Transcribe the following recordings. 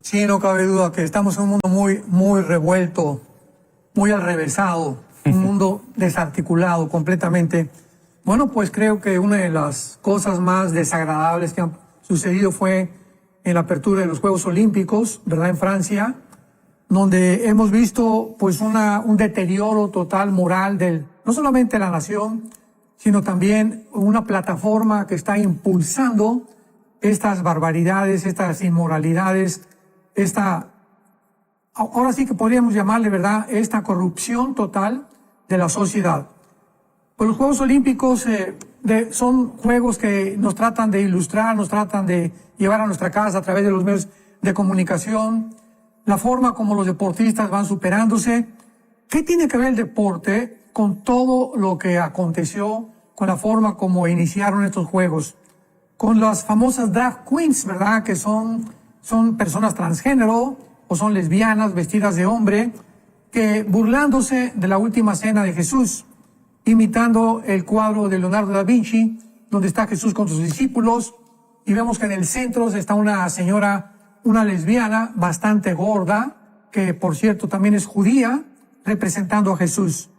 Sí, no cabe duda que estamos en un mundo muy revuelto, muy alrevesado, un mundo desarticulado completamente. Bueno, pues creo que una de las cosas más desagradables que han sucedido fue en la apertura de los Juegos Olímpicos, ¿verdad?, en Francia, donde hemos visto pues un deterioro total moral no solamente de la nación, sino también una plataforma que está impulsando estas barbaridades, estas inmoralidades, ahora sí que podríamos llamarle, ¿verdad?, esta corrupción total de la sociedad. Pues los Juegos Olímpicos son juegos que nos tratan de ilustrar, nos tratan de llevar a nuestra casa a través de los medios de comunicación, la forma como los deportistas van superándose. ¿Qué tiene que ver el deporte con todo lo que aconteció, con la forma como iniciaron estos juegos? Con las famosas drag queens, ¿verdad?, que son personas transgénero o son lesbianas vestidas de hombre, que burlándose de la última cena de Jesús, imitando el cuadro de Leonardo da Vinci, donde está Jesús con sus discípulos, y vemos que en el centro está una señora, una lesbiana bastante gorda, que por cierto también es judía, representando a Jesús.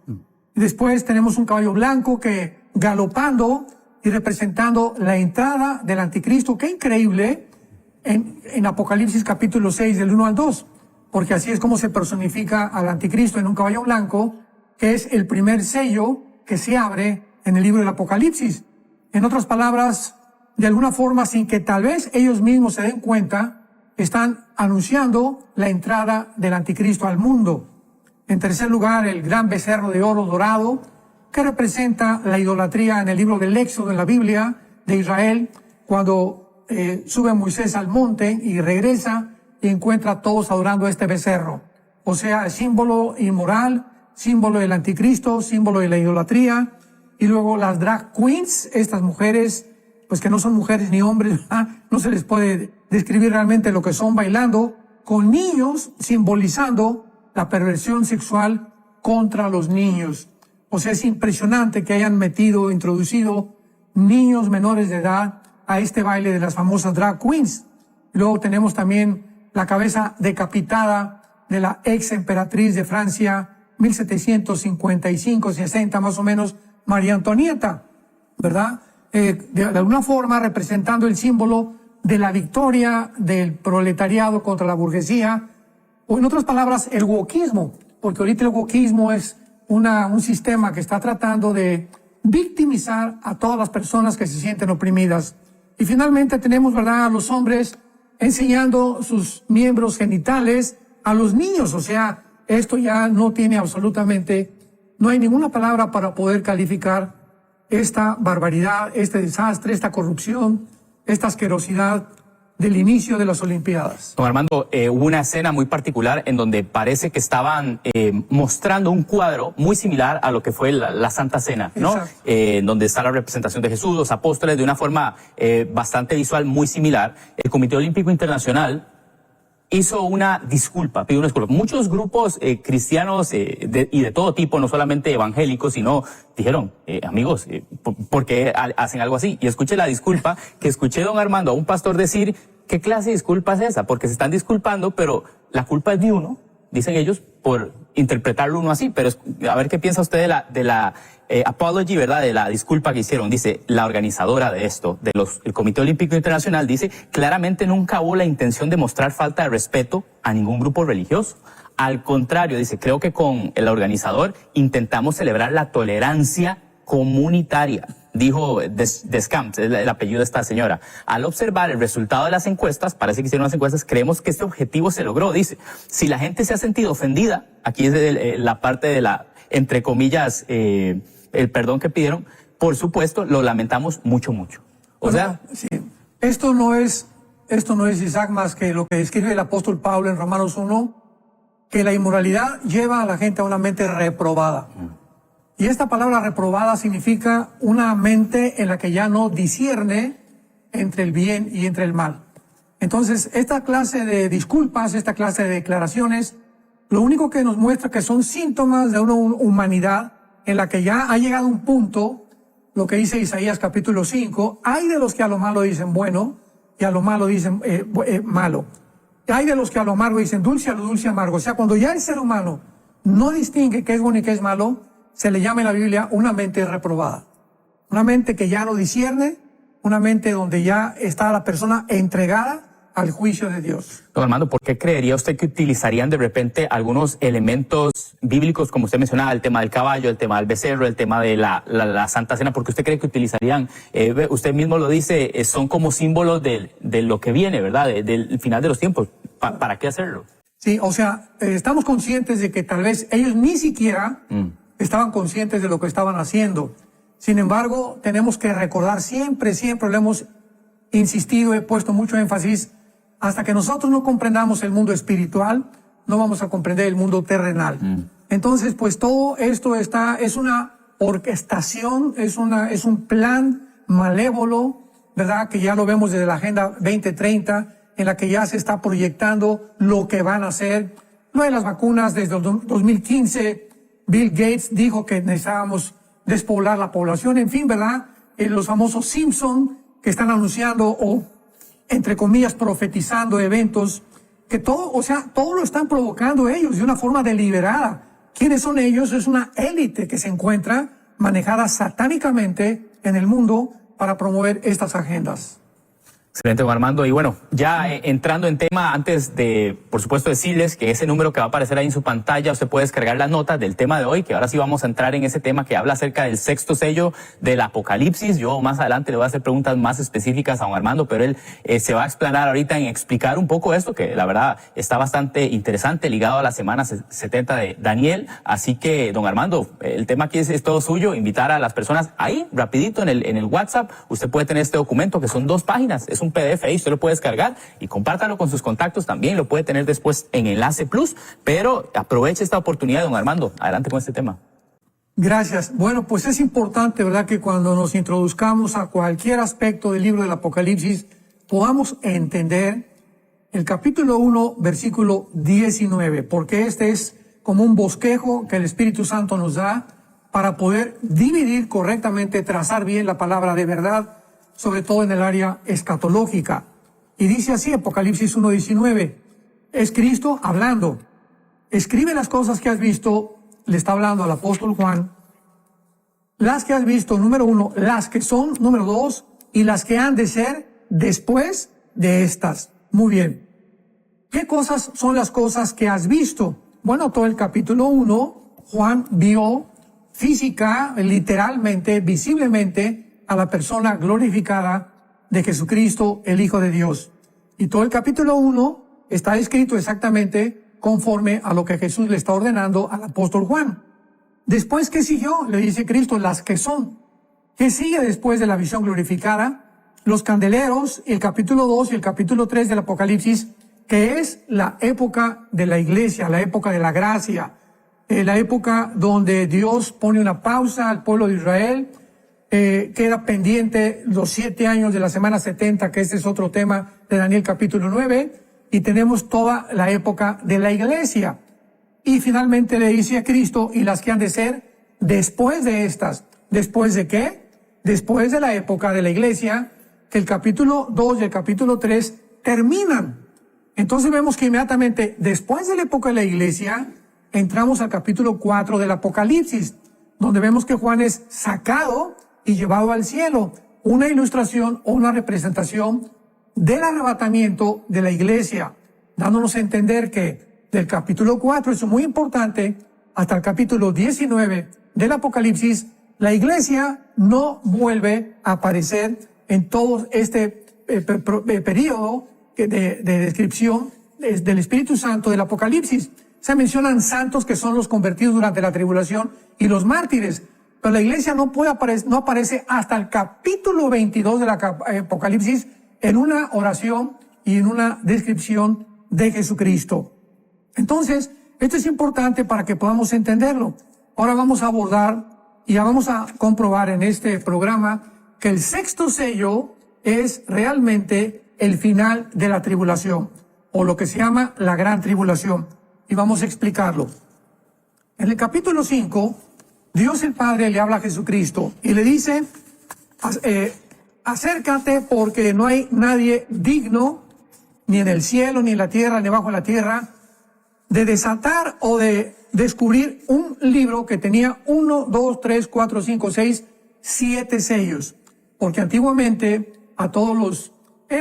Y después tenemos un caballo blanco que galopando y representando la entrada del anticristo. ¡Qué increíble! En Apocalipsis capítulo 6, del 1 al 2, porque así es como se personifica al anticristo en un caballo blanco, que es el primer sello que se abre en el libro del Apocalipsis. En otras palabras, de alguna forma, sin que tal vez ellos mismos se den cuenta, están anunciando la entrada del anticristo al mundo. En tercer lugar, el gran becerro de oro dorado, que representa la idolatría en el libro del Éxodo en la Biblia de Israel, cuando sube Moisés al monte y regresa y encuentra a todos adorando a este becerro. O sea, símbolo inmoral, símbolo del anticristo, símbolo de la idolatría. Y luego las drag queens, estas mujeres, pues que no son mujeres ni hombres, no se les puede describir realmente lo que son, bailando con niños, simbolizando la perversión sexual contra los niños. O sea, es impresionante que hayan introducido niños menores de edad a este baile de las famosas drag queens. Luego tenemos también la cabeza decapitada de la ex emperatriz de Francia, 1755-60 más o menos, María Antonieta, ¿verdad? De alguna forma representando el símbolo de la victoria del proletariado contra la burguesía, o en otras palabras, el wokismo, porque ahorita el wokismo es un sistema que está tratando de victimizar a todas las personas que se sienten oprimidas. Y finalmente tenemos, ¿verdad?, a los hombres enseñando sus miembros genitales a los niños. O sea, esto ya no tiene no hay ninguna palabra para poder calificar esta barbaridad, este desastre, esta corrupción, esta asquerosidad del inicio de las Olimpiadas. Don Armando, hubo una escena muy particular en donde parece que estaban mostrando un cuadro muy similar a lo que fue la Santa Cena, ¿no? Donde está la representación de Jesús, los apóstoles, de una forma bastante visual, muy similar. El Comité Olímpico Internacional hizo una disculpa, pidió una disculpa. Muchos grupos cristianos y de todo tipo, no solamente evangélicos, sino dijeron, amigos, ¿por qué hacen algo así? Y escuché la disculpa que escuché, don Armando, a un pastor decir, ¿qué clase de disculpa es esa? Porque se están disculpando, pero la culpa es de uno, dicen ellos, por interpretarlo uno así. Pero a ver qué piensa usted de la apology, ¿verdad?, de la disculpa que hicieron. Dice, la organizadora de esto, el Comité Olímpico Internacional, dice, claramente nunca hubo la intención de mostrar falta de respeto a ningún grupo religioso. Al contrario, dice, creo que con el organizador intentamos celebrar la tolerancia comunitaria, dijo Descamps, es el apellido de esta señora. Al observar el resultado de las encuestas, parece que hicieron las encuestas, creemos que este objetivo se logró. Dice, si la gente se ha sentido ofendida, aquí es la parte de la, entre comillas, el perdón que pidieron, por supuesto, lo lamentamos mucho. O sea, sí. Esto no es, Isaac, más que lo que escribe el apóstol Pablo en Romanos 1, que la inmoralidad lleva a la gente a una mente reprobada. Y esta palabra reprobada significa una mente en la que ya no discierne entre el bien y entre el mal. Entonces, esta clase de disculpas, esta clase de declaraciones, lo único que nos muestra que son síntomas de una humanidad en la que ya ha llegado un punto, lo que dice Isaías capítulo 5, hay de los que a lo malo dicen bueno y a lo malo dicen malo. Hay de los que a lo amargo dicen dulce, a lo dulce amargo. O sea, cuando ya el ser humano no distingue qué es bueno y qué es malo, se le llama en la Biblia una mente reprobada. Una mente que ya no discierne, una mente donde ya está la persona entregada al juicio de Dios. Don Armando, ¿por qué creería usted que utilizarían de repente algunos elementos bíblicos, como usted mencionaba, el tema del caballo, el tema del becerro, el tema de la Santa Cena? ¿Por qué usted cree que utilizarían, usted mismo lo dice, son como símbolos de lo que viene, ¿verdad? Del final de los tiempos. ¿Para qué hacerlo? Sí, o sea, estamos conscientes de que tal vez ellos ni siquiera estaban conscientes de lo que estaban haciendo. Sin embargo, tenemos que recordar siempre lo hemos insistido, he puesto mucho énfasis, hasta que nosotros no comprendamos el mundo espiritual, no vamos a comprender el mundo terrenal. Entonces, pues todo esto es una orquestación, es un plan malévolo, ¿verdad? Que ya lo vemos desde la Agenda 2030, en la que ya se está proyectando lo que van a hacer. Lo de las vacunas desde el 2015, Bill Gates dijo que necesitábamos despoblar la población, en fin, ¿verdad? Los famosos Simpson que están anunciando o, entre comillas, profetizando eventos, que todo lo están provocando ellos de una forma deliberada. ¿Quiénes son ellos? Es una élite que se encuentra manejada satánicamente en el mundo para promover estas agendas. Excelente, don Armando. Y bueno, ya entrando en tema, antes de, por supuesto, decirles que ese número que va a aparecer ahí en su pantalla, usted puede descargar las notas del tema de hoy, que ahora sí vamos a entrar en ese tema que habla acerca del sexto sello del Apocalipsis. Yo más adelante le voy a hacer preguntas más específicas a don Armando, pero él se va a explanar ahorita en explicar un poco esto, que la verdad está bastante interesante, ligado a la semana 70 de Daniel. Así que, don Armando, el tema aquí es todo suyo, invitar a las personas ahí, rapidito, en el WhatsApp. Usted puede tener este documento, que son 2 páginas, es un PDF ahí, usted lo puede descargar y compártalo con sus contactos, también lo puede tener después en Enlace Plus, pero aproveche esta oportunidad, don Armando, adelante con este tema. Gracias. Bueno, pues es importante, ¿verdad?, que cuando nos introduzcamos a cualquier aspecto del libro del Apocalipsis, podamos entender el capítulo 1, versículo 19, porque este es como un bosquejo que el Espíritu Santo nos da para poder dividir correctamente, trazar bien la palabra de verdad, sobre todo en el área escatológica. Y dice así, Apocalipsis 1:19, es Cristo hablando. Escribe las cosas que has visto, le está hablando al apóstol Juan, las que has visto, número 1, las que son, número 2, y las que han de ser después de estas. Muy bien. ¿Qué cosas son las cosas que has visto? Bueno, todo el capítulo 1, Juan vio física, literalmente, visiblemente, a la persona glorificada de Jesucristo, el Hijo de Dios. Y todo el capítulo 1 está escrito exactamente conforme a lo que Jesús le está ordenando al apóstol Juan. Después, ¿qué siguió? Le dice Cristo, las que son. ¿Qué sigue después de la visión glorificada? Los candeleros, el capítulo 2 y el capítulo 3 del Apocalipsis, que es la época de la iglesia, la época de la gracia, la época donde Dios pone una pausa al pueblo de Israel. Queda pendiente los 7 años de la semana 70, que este es otro tema de Daniel capítulo 9, y tenemos toda la época de la iglesia. Y finalmente le dice a Cristo, y las que han de ser después de estas. ¿Después de qué? Después de la época de la iglesia, que el capítulo 2 y el capítulo 3 terminan. Entonces vemos que inmediatamente después de la época de la iglesia, entramos al capítulo 4 del Apocalipsis, donde vemos que Juan es sacado y llevado al cielo, una ilustración o una representación del arrebatamiento de la iglesia, dándonos a entender que del capítulo 4, eso es muy importante, hasta el capítulo 19 del Apocalipsis, la iglesia no vuelve a aparecer en todo este periodo de descripción del Espíritu Santo del Apocalipsis. Se mencionan santos, que son los convertidos durante la tribulación, y los mártires. Pero la iglesia no aparece hasta el capítulo 22 del Apocalipsis en una oración y en una descripción de Jesucristo. Entonces, esto es importante para que podamos entenderlo. Ahora vamos a abordar y ya vamos a comprobar en este programa que el sexto sello es realmente el final de la tribulación, o lo que se llama la gran tribulación. Y vamos a explicarlo. En el capítulo 5, Dios el Padre le habla a Jesucristo y le dice, acércate porque no hay nadie digno ni en el cielo, ni en la tierra, ni bajo la tierra, de desatar o de descubrir un libro que tenía 1, 2, 3, 4, 5, 6, 7 sellos. Porque antiguamente a todos los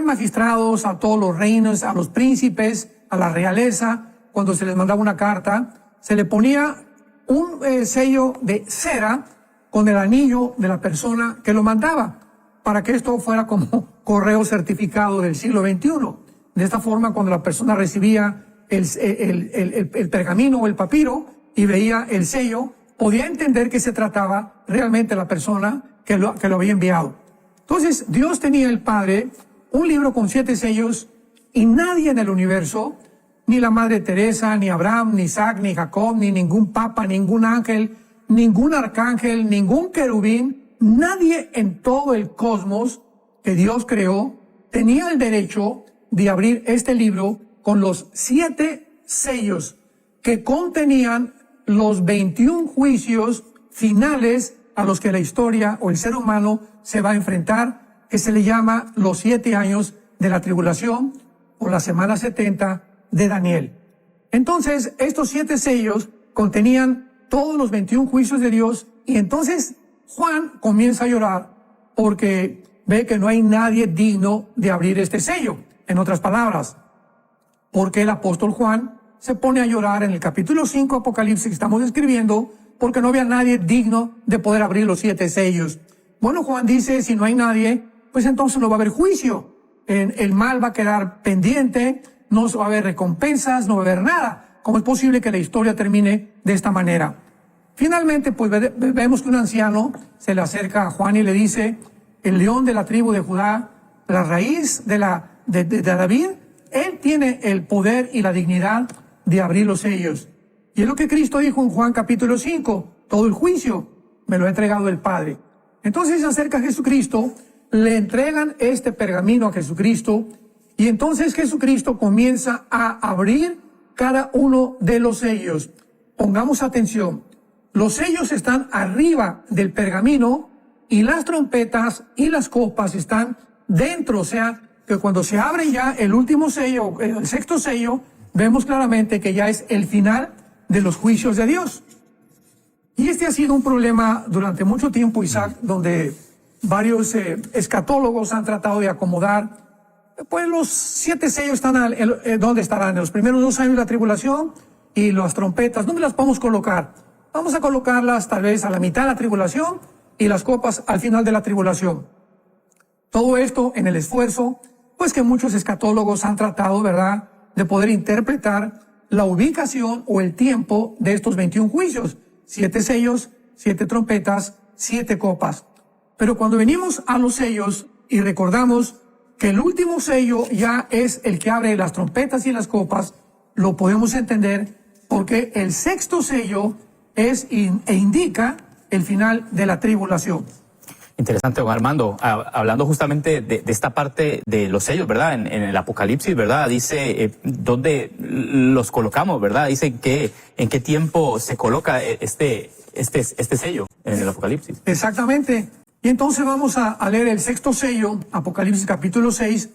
magistrados, a todos los reinos, a los príncipes, a la realeza, cuando se les mandaba una carta, se le ponía un sello de cera con el anillo de la persona que lo mandaba, para que esto fuera como correo certificado del siglo XXI. De esta forma, cuando la persona recibía el pergamino o el papiro y veía el sello, podía entender que se trataba realmente de la persona que lo había enviado. Entonces, Dios tenía, el Padre, un libro con 7 sellos, y nadie en el universo, ni la Madre Teresa, ni Abraham, ni Isaac, ni Jacob, ni ningún papa, ningún ángel, ningún arcángel, ningún querubín, nadie en todo el cosmos que Dios creó tenía el derecho de abrir este libro con los 7 sellos que contenían los 21 juicios finales a los que la historia o el ser humano se va a enfrentar, que se le llama los 7 años de la tribulación o la semana 70 de Daniel. Entonces, estos 7 sellos contenían todos los 21 juicios de Dios, y entonces Juan comienza a llorar porque ve que no hay nadie digno de abrir este sello. En otras palabras, porque el apóstol Juan se pone a llorar en el capítulo 5 Apocalipsis que estamos escribiendo, porque no había nadie digno de poder abrir los 7 sellos. Bueno, Juan dice, si no hay nadie, pues entonces no va a haber juicio. El mal va a quedar pendiente, no va a haber recompensas, no va a haber nada. ¿Cómo es posible que la historia termine de esta manera? Finalmente, pues vemos que un anciano se le acerca a Juan y le dice, el león de la tribu de Judá, la raíz de David, él tiene el poder y la dignidad de abrir los sellos. Y es lo que Cristo dijo en Juan capítulo 5, todo el juicio me lo ha entregado el Padre. Entonces se acerca a Jesucristo, le entregan este pergamino a Jesucristo, y entonces Jesucristo comienza a abrir cada uno de los sellos. Pongamos atención, los sellos están arriba del pergamino y las trompetas y las copas están dentro, o sea, que cuando se abre ya el último sello, el 6º sello, vemos claramente que ya es el final de los juicios de Dios. Y este ha sido un problema durante mucho tiempo, Isaac, donde varios escatólogos han tratado de acomodar. Pues los 7 sellos están, ¿dónde estarán? En los primeros 2 años de la tribulación, y las trompetas, ¿dónde las podemos colocar? Vamos a colocarlas tal vez a la mitad de la tribulación y las copas al final de la tribulación. Todo esto en el esfuerzo, pues que muchos escatólogos han tratado, ¿verdad?, de poder interpretar la ubicación o el tiempo de estos 21 juicios. 7 sellos, 7 trompetas, 7 copas. Pero cuando venimos a los sellos y recordamos que el último sello ya es el que abre las trompetas y las copas, lo podemos entender porque el 6º sello es e indica el final de la tribulación. Interesante, don Armando. Hablando justamente de esta parte de los sellos, ¿verdad? En el Apocalipsis, ¿verdad? Dice dónde los colocamos, ¿verdad? Dice en qué tiempo se coloca este sello en el Apocalipsis. Exactamente. Y entonces vamos a leer el 6º sello, Apocalipsis capítulo 6,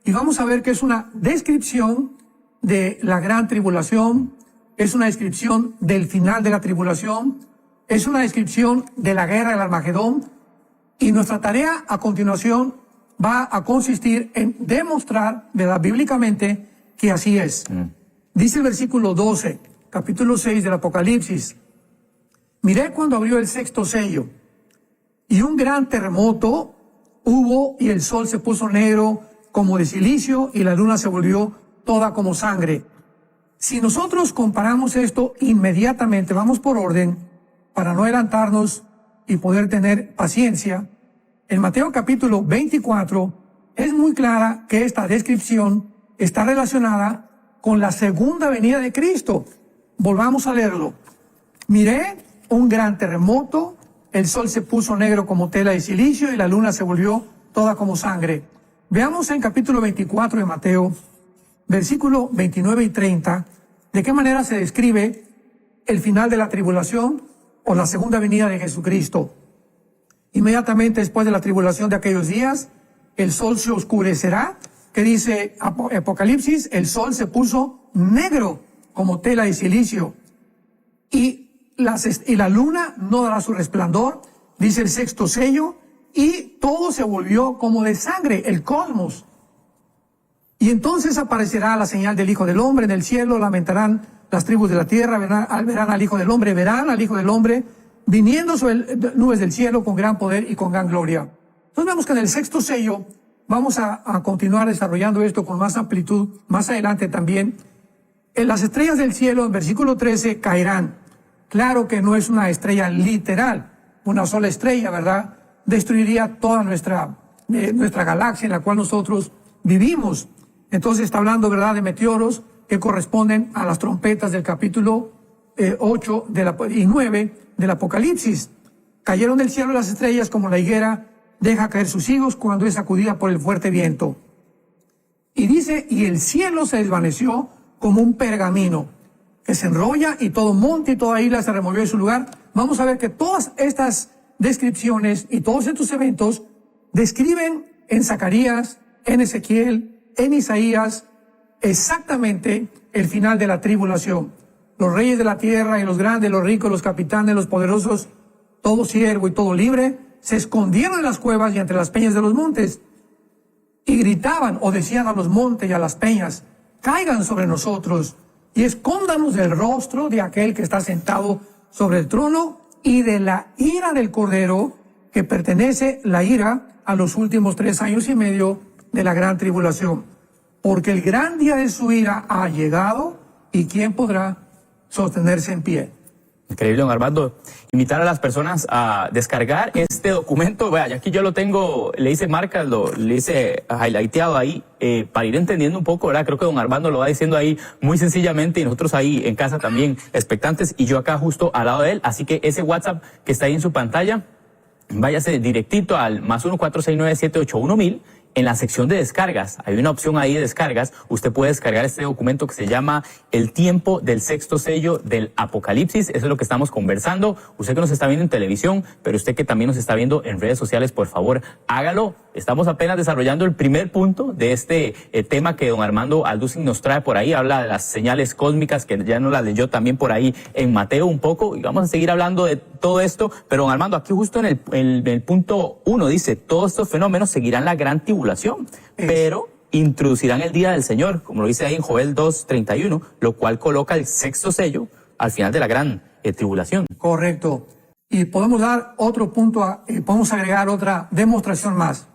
y vamos a ver que es una descripción de la gran tribulación, es una descripción del final de la tribulación, es una descripción de la guerra del Armagedón. Y nuestra tarea a continuación va a consistir en demostrar, ¿verdad?, bíblicamente que así es. Dice el versículo 12, capítulo 6 del Apocalipsis. Miré cuando abrió el 6º sello, y un gran terremoto hubo, y el sol se puso negro como de silicio, y la luna se volvió toda como sangre. Si nosotros comparamos esto inmediatamente, vamos por orden, para no adelantarnos y poder tener paciencia, en Mateo capítulo 24 es muy clara que esta descripción está relacionada con la segunda venida de Cristo. Volvamos a leerlo. Miré un gran terremoto, el sol se puso negro como tela de silicio y la luna se volvió toda como sangre. Veamos en capítulo 24 de Mateo, versículo 29 y 30, de qué manera se describe el final de la tribulación o la segunda venida de Jesucristo. Inmediatamente después de la tribulación de aquellos días, el sol se oscurecerá que dice Apocalipsis, el sol se puso negro como tela de silicio y la luna no dará su resplandor, dice el sexto sello, y todo se volvió como de sangre, el cosmos. Y entonces aparecerá la señal del Hijo del Hombre en el cielo, lamentarán las tribus de la tierra, verán al Hijo del Hombre viniendo sobre nubes del cielo con gran poder y con gran gloria. Entonces vemos que en el sexto sello vamos a continuar desarrollando esto con más amplitud, más adelante también. En las estrellas del cielo, en versículo 13, caerán. Claro que no es una estrella literal, una sola estrella, ¿verdad? Destruiría toda nuestra galaxia en la cual nosotros vivimos. Entonces está hablando, ¿verdad?, de meteoros que corresponden a las trompetas del capítulo 8 y 9 del Apocalipsis. Cayeron del cielo las estrellas como la higuera deja caer sus higos cuando es sacudida por el fuerte viento. Y dice, y el cielo se desvaneció como un pergamino que se enrolla, y todo monte y toda isla se removió de su lugar. Vamos a ver que todas estas descripciones y todos estos eventos describen en Zacarías, en Ezequiel, en Isaías, exactamente el final de la tribulación. Los reyes de la tierra y los grandes, los ricos, los capitanes, los poderosos, todo siervo y todo libre, se escondieron en las cuevas y entre las peñas de los montes, y gritaban o decían a los montes y a las peñas, caigan sobre nosotros y escóndanos del rostro de aquel que está sentado sobre el trono y de la ira del Cordero, que pertenece la ira a los últimos 3 años y medio de la gran tribulación. Porque el gran día de su ira ha llegado, y ¿quién podrá sostenerse en pie? Increíble, don Armando. Invitar a las personas a descargar este documento. Vaya, aquí yo lo tengo, le hice marcas, le hice highlighteado ahí, para ir entendiendo un poco, ¿verdad? Creo que don Armando lo va diciendo ahí muy sencillamente, y nosotros ahí en casa también expectantes, y yo acá justo al lado de él. Así que ese WhatsApp que está ahí en su pantalla, váyase directito al +1 469 781 1000. En la sección de descargas, hay una opción ahí de descargas. Usted puede descargar este documento que se llama El tiempo del sexto sello del Apocalipsis. Eso es lo que estamos conversando. Usted que nos está viendo en televisión, pero usted que también nos está viendo en redes sociales, por favor, hágalo. Estamos apenas desarrollando el primer punto de este tema que don Armando Alducin nos trae por ahí. Habla de las señales cósmicas, que ya nos las leyó también por ahí en Mateo un poco. Y vamos a seguir hablando de todo esto. Pero don Armando, aquí justo en el punto 1 dice, todos estos fenómenos seguirán la gran tribulación, pero introducirán el día del Señor, como lo dice ahí en Joel 2:31, lo cual coloca el sexto sello al final de la gran tribulación. Correcto. Y podemos dar otro punto, podemos agregar otra demostración más.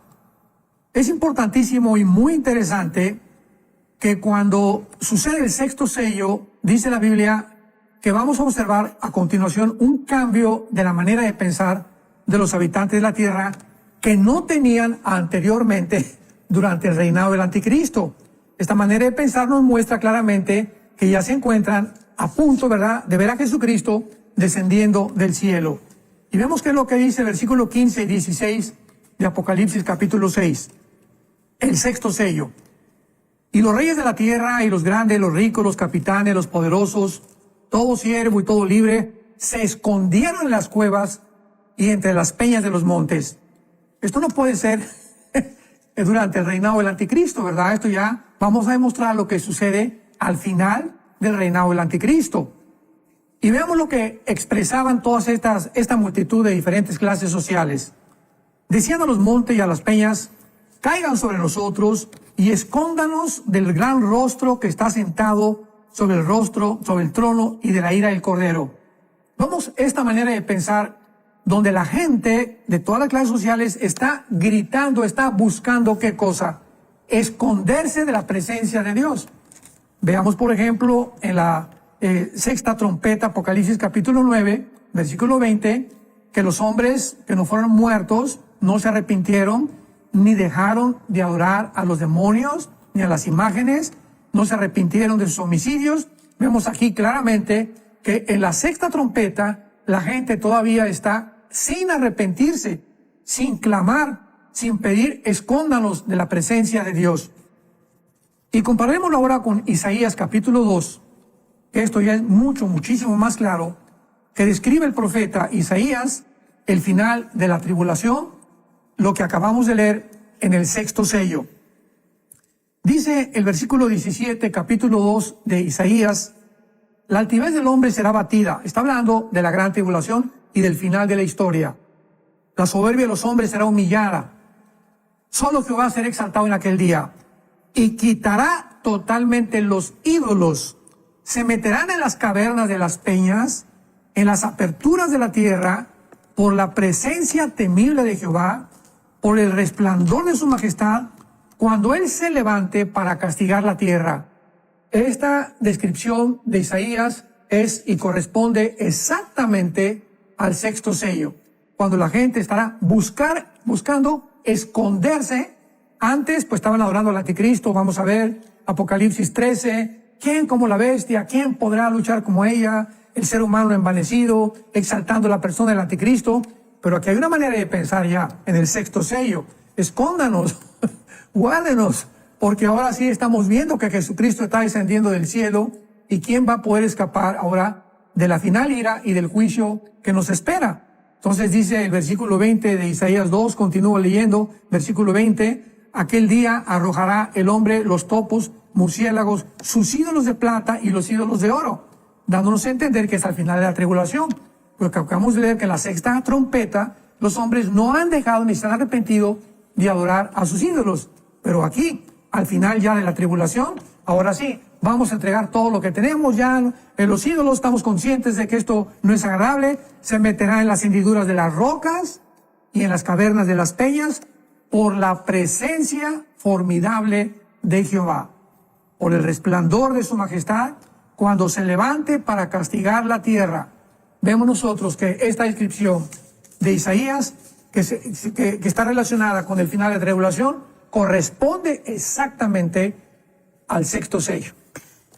Es importantísimo y muy interesante que cuando sucede el sexto sello, dice la Biblia que vamos a observar a continuación un cambio de la manera de pensar de los habitantes de la tierra que no tenían anteriormente durante el reinado del anticristo. Esta manera de pensar nos muestra claramente que ya se encuentran a punto, ¿verdad?, de ver a Jesucristo descendiendo del cielo. Y vemos que es lo que dice el versículo 15 y 16 de Apocalipsis capítulo 6. El sexto sello. Y los reyes de la tierra y los grandes, los ricos, los capitanes, los poderosos, todo siervo y todo libre, se escondieron en las cuevas y entre las peñas de los montes. Esto no puede ser durante el reinado del anticristo, ¿verdad? Esto ya vamos a demostrar lo que sucede al final del reinado del anticristo. Y veamos lo que expresaban todas esta multitud de diferentes clases sociales. Decían a los montes y a las peñas, caigan sobre nosotros y escóndanos del gran rostro que está sentado sobre el trono y de la ira del Cordero. Vamos, esta manera de pensar, donde la gente de todas las clases sociales está gritando, está buscando ¿qué cosa? Esconderse de la presencia de Dios. Veamos, por ejemplo, en la sexta trompeta, Apocalipsis capítulo 9, versículo 20, que los hombres que no fueron muertos no se arrepintieron, ni dejaron de adorar a los demonios, ni a las imágenes, no se arrepintieron de sus homicidios. Vemos aquí claramente que en la sexta trompeta la gente todavía está sin arrepentirse, sin clamar, sin pedir, escóndanos de la presencia de Dios. Y comparémoslo ahora con Isaías capítulo 2, que esto ya es muchísimo más claro, que describe el profeta Isaías el final de la tribulación, lo que acabamos de leer en el sexto sello. Dice el versículo 17, capítulo 2 de Isaías, la altivez del hombre será abatida. Está hablando de la gran tribulación y del final de la historia. La soberbia de los hombres será humillada. Solo Jehová será exaltado en aquel día. Y quitará totalmente los ídolos. Se meterán en las cavernas de las peñas, en las aperturas de la tierra, por la presencia temible de Jehová, por el resplandor de su majestad, cuando Él se levante para castigar la tierra. Esta descripción de Isaías es y corresponde exactamente al sexto sello, cuando la gente estará buscando esconderse. Antes pues estaban adorando al anticristo. Vamos a ver Apocalipsis 13, ¿quién como la bestia? ¿Quién podrá luchar como ella? El ser humano envanecido, exaltando la persona del anticristo. Pero aquí hay una manera de pensar ya en el sexto sello. Escóndanos, guárdenos, porque ahora sí estamos viendo que Jesucristo está descendiendo del cielo. ¿Y quién va a poder escapar ahora de la final ira y del juicio que nos espera? Entonces dice el versículo 20 de Isaías 2, continúo leyendo, versículo 20, aquel día arrojará el hombre los topos, murciélagos, sus ídolos de plata y los ídolos de oro, dándonos a entender que es al final de la tribulación. Porque acabamos de leer que en la sexta trompeta los hombres no han dejado ni se han arrepentido de adorar a sus ídolos. Pero aquí, al final ya de la tribulación, ahora sí, vamos a entregar todo lo que tenemos ya en los ídolos. Estamos conscientes de que esto no es agradable. Se meterá en las hendiduras de las rocas y en las cavernas de las peñas por la presencia formidable de Jehová, por el resplandor de su majestad, cuando se levante para castigar la tierra. Vemos nosotros que esta descripción de Isaías, que está relacionada con el final de la tribulación, corresponde exactamente al sexto sello.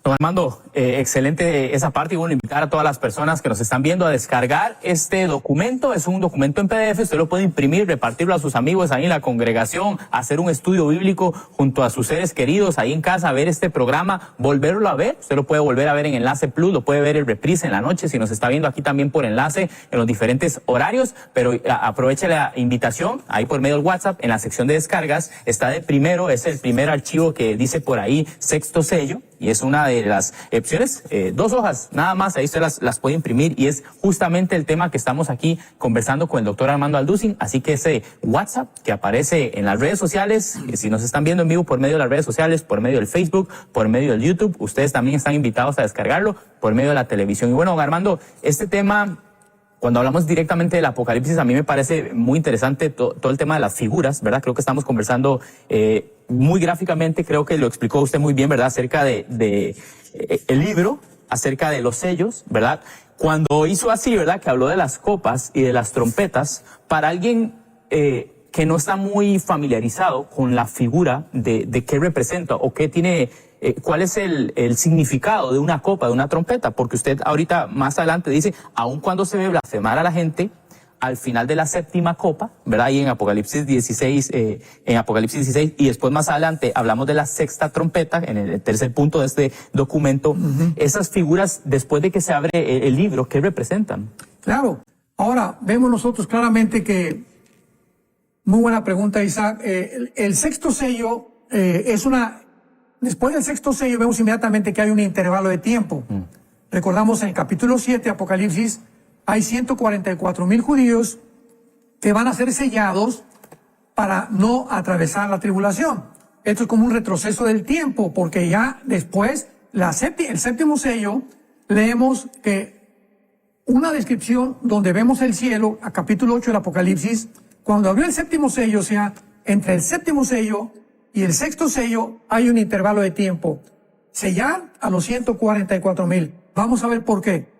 Don Armando, excelente esa parte, y bueno, invitar a todas las personas que nos están viendo a descargar este documento. Es un documento en PDF, usted lo puede imprimir, repartirlo a sus amigos ahí en la congregación, hacer un estudio bíblico junto a sus seres queridos ahí en casa, ver este programa, volverlo a ver. Usted lo puede volver a ver en Enlace Plus, lo puede ver en reprise en la noche, si nos está viendo aquí también por enlace en los diferentes horarios, pero aproveche la invitación ahí por medio del WhatsApp, en la sección de descargas, está de primero, es el primer archivo que dice por ahí sexto sello, y es una de las opciones, 2 hojas nada más, ahí usted las puede imprimir, y es justamente el tema que estamos aquí conversando con el doctor Armando Alducin. Así que ese WhatsApp que aparece en las redes sociales, si nos están viendo en vivo por medio de las redes sociales, por medio del Facebook, por medio del YouTube, ustedes también están invitados a descargarlo por medio de la televisión. Y bueno, don Armando, este tema, cuando hablamos directamente del Apocalipsis, a mí me parece muy interesante todo el tema de las figuras, ¿verdad? Creo que estamos conversando muy gráficamente, creo que lo explicó usted muy bien, ¿verdad? Acerca de el libro, acerca de los sellos, ¿verdad? Cuando hizo así, ¿verdad? Que habló de las copas y de las trompetas, para alguien que no está muy familiarizado con la figura de qué representa o qué tiene, cuál es el significado de una copa, de una trompeta, porque usted ahorita más adelante dice, aun cuando se ve blasfemar a la gente, al final de la séptima copa, ¿verdad? Y en Apocalipsis 16, y después más adelante hablamos de la sexta trompeta, en el tercer punto de este documento. Esas figuras, después de que se abre el libro, ¿qué representan? Claro. Ahora, vemos nosotros claramente que, muy buena pregunta, Isaac, el sexto sello después del sexto sello vemos inmediatamente que hay un intervalo de tiempo. Recordamos en el capítulo 7, Apocalipsis, hay 144,000 judíos que van a ser sellados para no atravesar la tribulación. Esto es como un retroceso del tiempo, porque ya después, el séptimo sello, leemos que una descripción donde vemos el cielo, a capítulo 8 del Apocalipsis, cuando abrió el séptimo sello, o sea, entre el séptimo sello y el sexto sello hay un intervalo de tiempo. Sellar a los 144,000. Vamos a ver por qué.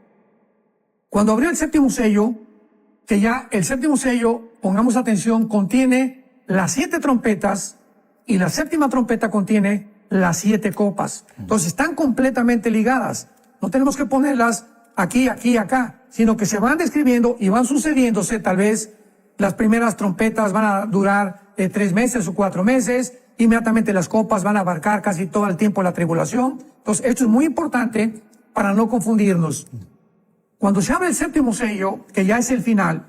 Cuando abrió el séptimo sello, que ya el séptimo sello, pongamos atención, contiene las 7 trompetas y la séptima trompeta contiene las 7 copas. Entonces están completamente ligadas. No tenemos que ponerlas aquí, aquí, acá, sino que se van describiendo y van sucediéndose. Tal vez las primeras trompetas van a durar 3 meses o 4 meses. Inmediatamente las copas van a abarcar casi todo el tiempo de la tribulación. Entonces esto es muy importante para no confundirnos. Cuando se abre el séptimo sello, que ya es el final,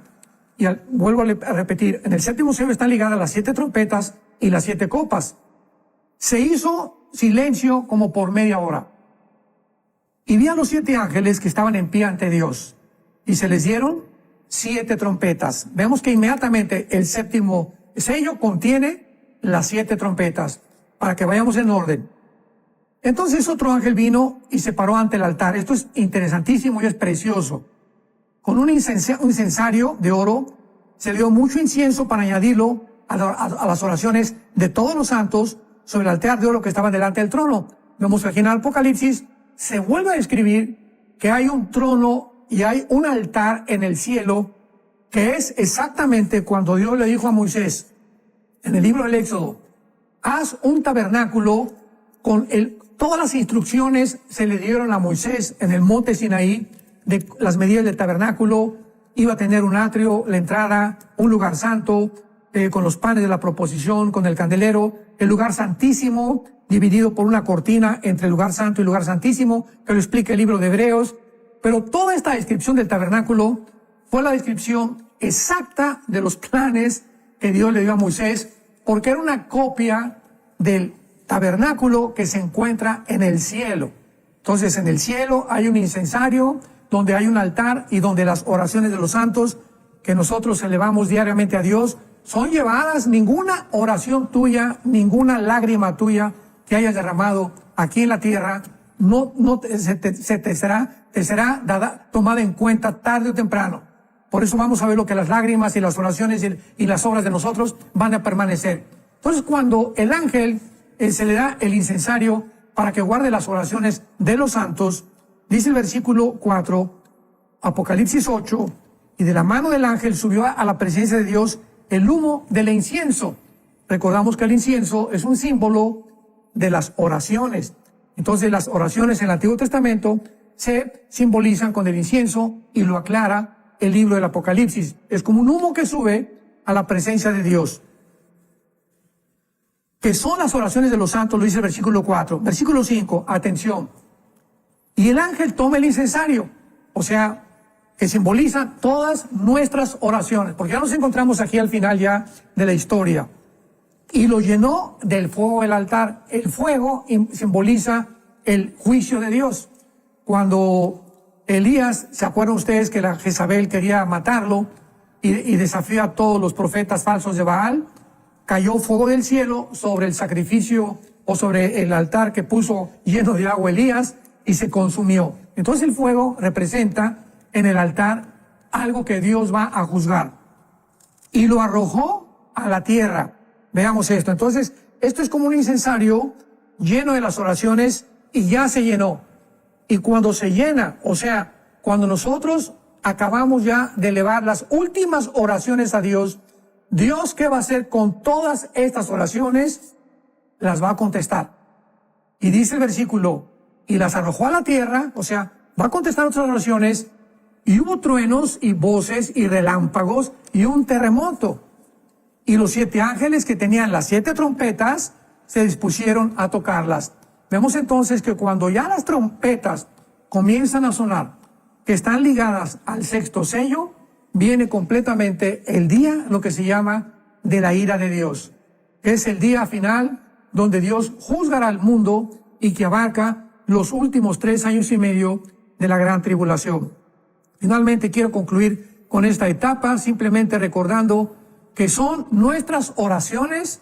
y vuelvo a repetir, en el séptimo sello están ligadas las 7 trompetas y las 7 copas. se hizo silencio como por media hora. Y vi a los 7 ángeles que estaban en pie ante Dios, y se les dieron 7 trompetas. Vemos que inmediatamente el 7º sello contiene las 7 trompetas, para que vayamos en orden. Entonces otro ángel vino y se paró ante el altar. Esto es interesantísimo y es precioso. Con un incensario de oro, se dio mucho incienso para añadirlo a las oraciones de todos los santos sobre el altar de oro que estaba delante del trono. Vemos que aquí en el Apocalipsis se vuelve a describir que hay un trono y hay un altar en el cielo, que es exactamente cuando Dios le dijo a Moisés, en el libro del Éxodo, haz un tabernáculo con todas las instrucciones se le dieron a Moisés en el monte Sinaí, de las medidas del tabernáculo. Iba a tener un atrio, la entrada, un lugar santo, con los panes de la proposición, con el candelero, el lugar santísimo, dividido por una cortina entre el lugar santo y el lugar santísimo, que lo explica el libro de Hebreos. Pero toda esta descripción del tabernáculo fue la descripción exacta de los planes que Dios le dio a Moisés, porque era una copia del tabernáculo que se encuentra en el cielo. Entonces, en el cielo hay un incensario, donde hay un altar y donde las oraciones de los santos que nosotros elevamos diariamente a Dios son llevadas. Ninguna oración tuya, ninguna lágrima tuya que hayas derramado aquí en la tierra, te será tomada en cuenta tarde o temprano. Por eso vamos a ver lo que las lágrimas y las oraciones y las obras de nosotros van a permanecer. Entonces, cuando el ángel se le da el incensario para que guarde las oraciones de los santos, dice el versículo 4, Apocalipsis 8, y de la mano del ángel subió a la presencia de Dios el humo del incienso. Recordamos que el incienso es un símbolo de las oraciones. Entonces las oraciones en el Antiguo Testamento se simbolizan con el incienso y lo aclara el libro del Apocalipsis. Es como un humo que sube a la presencia de Dios. Que son las oraciones de los santos, lo dice el versículo 4. Versículo 5, atención. Y el ángel toma el incensario, o sea, que simboliza todas nuestras oraciones, porque ya nos encontramos aquí al final ya de la historia. Y lo llenó del fuego del altar. El fuego simboliza el juicio de Dios. Cuando Elías, ¿se acuerdan ustedes que la Jezabel quería matarlo y desafió a todos los profetas falsos de Baal? Cayó fuego del cielo sobre el sacrificio o sobre el altar que puso lleno de agua Elías y se consumió. Entonces el fuego representa en el altar algo que Dios va a juzgar. Y lo arrojó a la tierra. Veamos esto. Entonces, esto es como un incensario lleno de las oraciones y ya se llenó. Y cuando se llena, o sea, cuando nosotros acabamos ya de elevar las últimas oraciones a Dios, Dios, ¿qué va a hacer con todas estas oraciones? Las va a contestar. Y dice el versículo, y las arrojó a la tierra, o sea, va a contestar otras oraciones, y hubo truenos y voces y relámpagos y un terremoto. Y los 7 ángeles que tenían las 7 trompetas se dispusieron a tocarlas. Vemos entonces que cuando ya las trompetas comienzan a sonar, que están ligadas al 6º sello, viene completamente el día, lo que se llama de la ira de Dios, que es el día final donde Dios juzgará al mundo y que abarca los últimos 3 años y medio de la gran tribulación. Finalmente quiero concluir con esta etapa simplemente recordando que son nuestras oraciones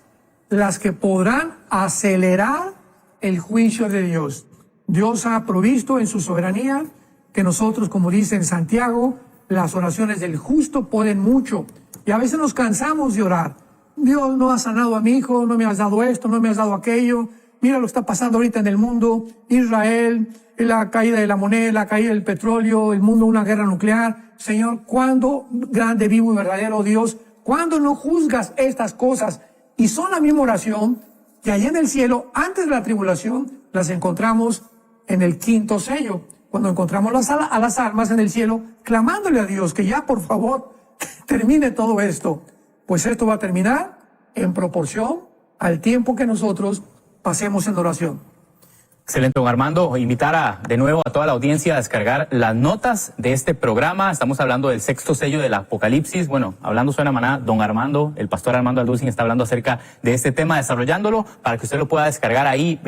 las que podrán acelerar el juicio de Dios. Dios ha provisto en su soberanía que nosotros, como dice en Santiago, las oraciones del justo pueden mucho. Y a veces nos cansamos de orar. Dios no ha sanado a mi hijo, no me has dado esto, no me has dado aquello. Mira lo que está pasando ahorita en el mundo. Israel, la caída de la moneda, la caída del petróleo, el mundo, una guerra nuclear. Señor, ¿cuándo, grande, vivo y verdadero Dios, cuándo no juzgas estas cosas? Y son la misma oración que allá en el cielo, antes de la tribulación, las encontramos en el 5º sello. Cuando encontramos a las almas en el cielo, clamándole a Dios que ya, por favor, termine todo esto. Pues esto va a terminar en proporción al tiempo que nosotros pasemos en oración. Excelente, don Armando. Invitar de nuevo a toda la audiencia a descargar las notas de este programa. Estamos hablando del sexto sello del Apocalipsis. Bueno, hablando suena maná, don Armando, el pastor Armando Alducin está hablando acerca de este tema, desarrollándolo para que usted lo pueda descargar ahí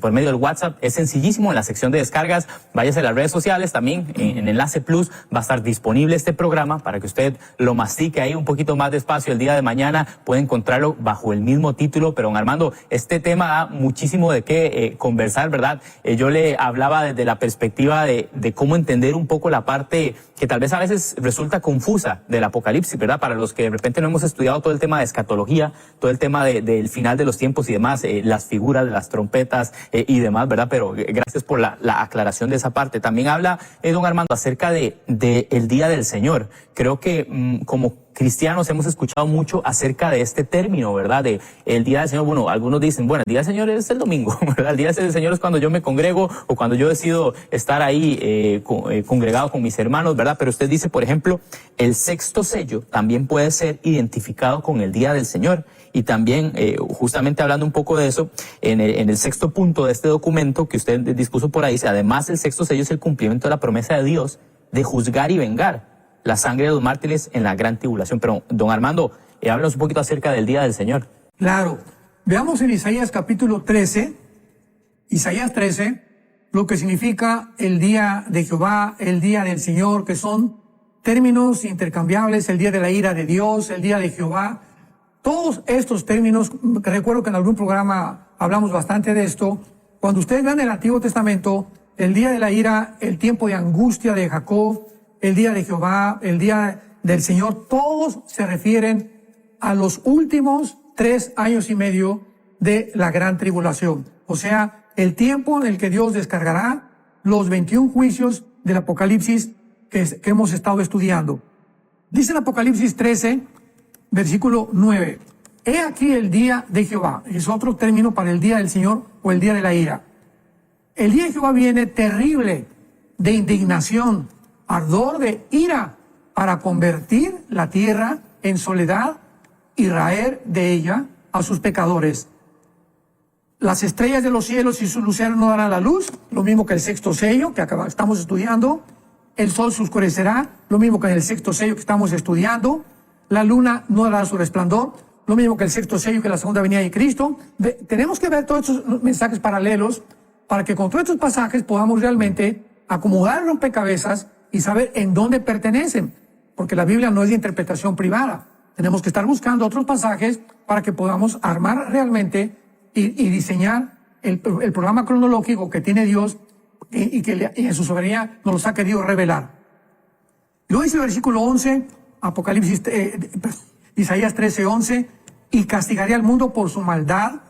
por medio del WhatsApp. Es sencillísimo en la sección de descargas. Váyase a las redes sociales también. En Enlace Plus va a estar disponible este programa para que usted lo mastique ahí un poquito más despacio. El día de mañana puede encontrarlo bajo el mismo título. Pero don Armando, este tema da muchísimo de qué conversar, ¿verdad? Yo le hablaba desde la perspectiva de cómo entender un poco la parte que tal vez a veces resulta confusa del Apocalipsis, ¿verdad? Para los que de repente no hemos estudiado todo el tema de escatología, todo el tema del final de los tiempos y demás, las figuras de las trompetas y demás, ¿verdad? Pero gracias por la aclaración de esa parte. También habla, don Armando, acerca de el Día del Señor. Creo que como cristianos hemos escuchado mucho acerca de este término, ¿verdad? De el Día del Señor. Bueno, algunos dicen, bueno, el Día del Señor es el domingo, ¿verdad? El Día del Señor es cuando yo me congrego o cuando yo decido estar ahí congregado con mis hermanos, ¿verdad? Pero usted dice, por ejemplo, el sexto sello también puede ser identificado con el Día del Señor. Y también, justamente hablando un poco de eso, en el sexto punto de este documento que usted dispuso por ahí, dice, además el sexto sello es el cumplimiento de la promesa de Dios de juzgar y vengar la sangre de los mártires en la gran tribulación. Pero, don Armando, háblanos un poquito acerca del Día del Señor. Claro. Veamos en Isaías capítulo 13, Isaías 13, lo que significa el Día de Jehová, el Día del Señor, que son términos intercambiables, el Día de la ira de Dios, el Día de Jehová. Todos estos términos, recuerdo que en algún programa hablamos bastante de esto. Cuando ustedes vean el Antiguo Testamento, el Día de la ira, el tiempo de angustia de Jacob, el Día de Jehová, el Día del Señor, todos se refieren a los últimos 3 años y medio de la gran tribulación. O sea, el tiempo en el que Dios descargará los 21 juicios del Apocalipsis que hemos estado estudiando. Dice el Apocalipsis 13, versículo 9. He aquí el día de Jehová. Es otro término para el día del Señor o el día de la ira. El día de Jehová viene terrible, de indignación, ardor de ira, para convertir la tierra en soledad y raer de ella a sus pecadores. Las estrellas de los cielos y sus luceros no darán la luz, lo mismo que el sexto sello que estamos estudiando. El sol se oscurecerá, lo mismo que en el sexto sello que estamos estudiando. La luna no dará su resplandor, lo mismo que el sexto sello que la segunda venida de Cristo. Tenemos que ver todos estos mensajes paralelos para que con todos estos pasajes podamos realmente acomodar rompecabezas y saber en dónde pertenecen, porque la Biblia no es de interpretación privada. Tenemos que estar buscando otros pasajes para que podamos armar realmente y diseñar el programa cronológico que tiene Dios y que en su soberanía nos los ha querido revelar. Luego dice el versículo 11, Isaías 13, 11, y castigaré al mundo por su maldad,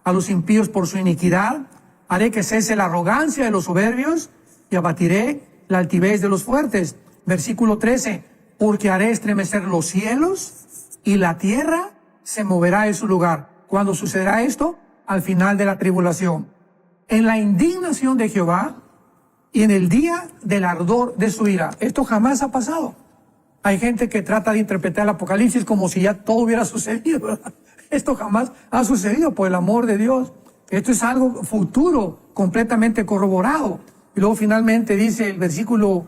a los impíos por su iniquidad, haré que cese la arrogancia de los soberbios y abatiré la altivez de los fuertes. Versículo 13, porque haré estremecer los cielos y la tierra se moverá de su lugar. ¿Cuándo sucederá esto? Al final de la tribulación. En la indignación de Jehová y en el día del ardor de su ira. Esto jamás ha pasado. Hay gente que trata de interpretar el Apocalipsis como si ya todo hubiera sucedido, ¿verdad? Esto jamás ha sucedido por el amor de Dios. Esto es algo futuro, completamente corroborado. Y luego finalmente dice el versículo